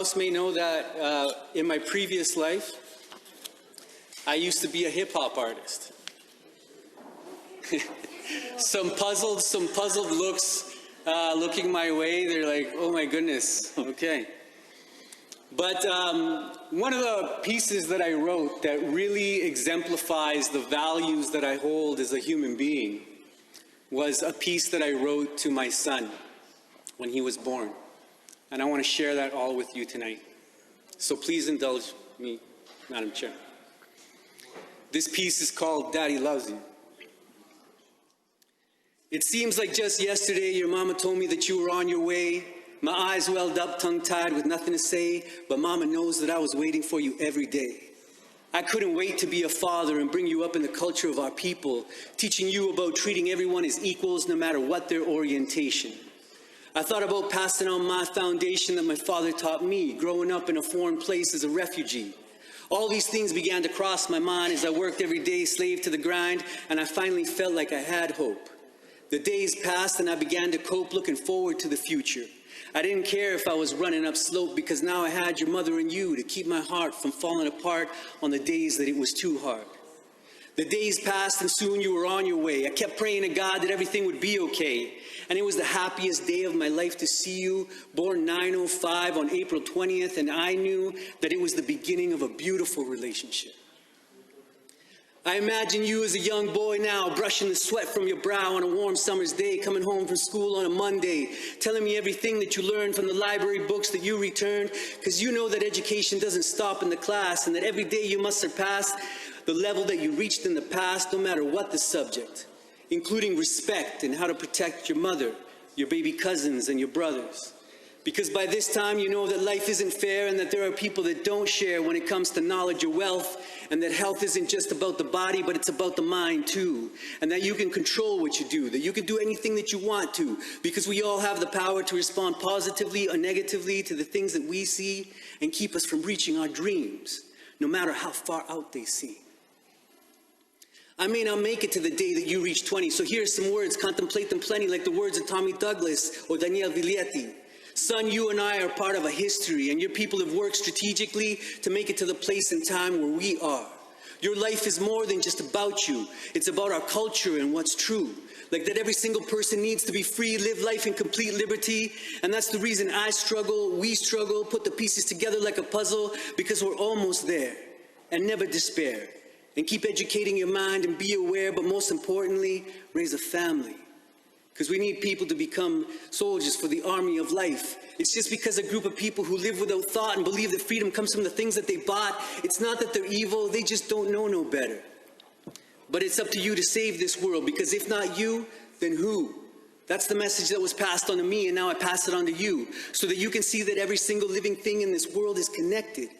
May know that in my previous life, I used to be a hip-hop artist. Some puzzled looks looking my way. They're like, oh my goodness, okay. But one of the pieces that I wrote that really exemplifies the values that I hold as a human being was a piece that I wrote to my son when he was born. And I want to share that all with you tonight. So please indulge me, Madam Chair. This piece is called Daddy Loves You. It seems like just yesterday your mama told me that you were on your way. My eyes welled up, tongue-tied with nothing to say, but mama knows that I was waiting for you every day. I couldn't wait to be a father and bring you up in the culture of our people, teaching you about treating everyone as equals no matter what their orientation. I thought about passing on my foundation that my father taught me, growing up in a foreign place as a refugee. All these things began to cross my mind as I worked every day, slave to the grind, and I finally felt like I had hope. The days passed and I began to cope, looking forward to the future. I didn't care if I was running upslope because now I had your mother and you to keep my heart from falling apart on the days that it was too hard. The days passed and soon you were on your way. I kept praying to God that everything would be okay. And it was the happiest day of my life to see you, born 9/05 on April 20th, and I knew that it was the beginning of a beautiful relationship. I imagine you as a young boy now, brushing the sweat from your brow on a warm summer's day, coming home from school on a Monday, telling me everything that you learned from the library books that you returned, because you know that education doesn't stop in the class and that every day you must surpass the level that you reached in the past, no matter what the subject, including respect and how to protect your mother, your baby cousins, and your brothers. Because by this time you know that life isn't fair and that there are people that don't share when it comes to knowledge or wealth, and that health isn't just about the body, but it's about the mind too, and that you can control what you do, that you can do anything that you want to, because we all have the power to respond positively or negatively to the things that we see and keep us from reaching our dreams, no matter how far out they seem. I may not make it to the day that you reach 20, so here's some words, contemplate them plenty, like the words of Tommy Douglas or Daniel Viglietti. Son, you and I are part of a history, and your people have worked strategically to make it to the place and time where we are. Your life is more than just about you. It's about our culture and what's true. Like that every single person needs to be free, live life in complete liberty. And that's the reason I struggle, we struggle, put the pieces together like a puzzle, because we're almost there. And never despair. And keep educating your mind and be aware, but most importantly, raise a family. Because we need people to become soldiers for the army of life. It's just because a group of people who live without thought and believe that freedom comes from the things that they bought, it's not that they're evil, they just don't know no better. But it's up to you to save this world, because if not you, then who? That's the message that was passed on to me, and now I pass it on to you, so that you can see that every single living thing in this world is connected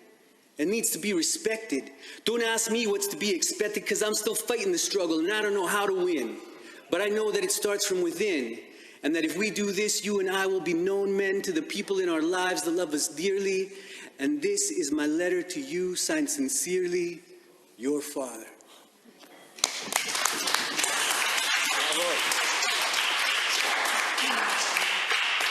and needs to be respected. Don't ask me what's to be expected, because I'm still fighting the struggle and I don't know how to win. But I know that it starts from within, and that if we do this, you and I will be known men to the people in our lives that love us dearly. And this is my letter to you, signed sincerely, your father.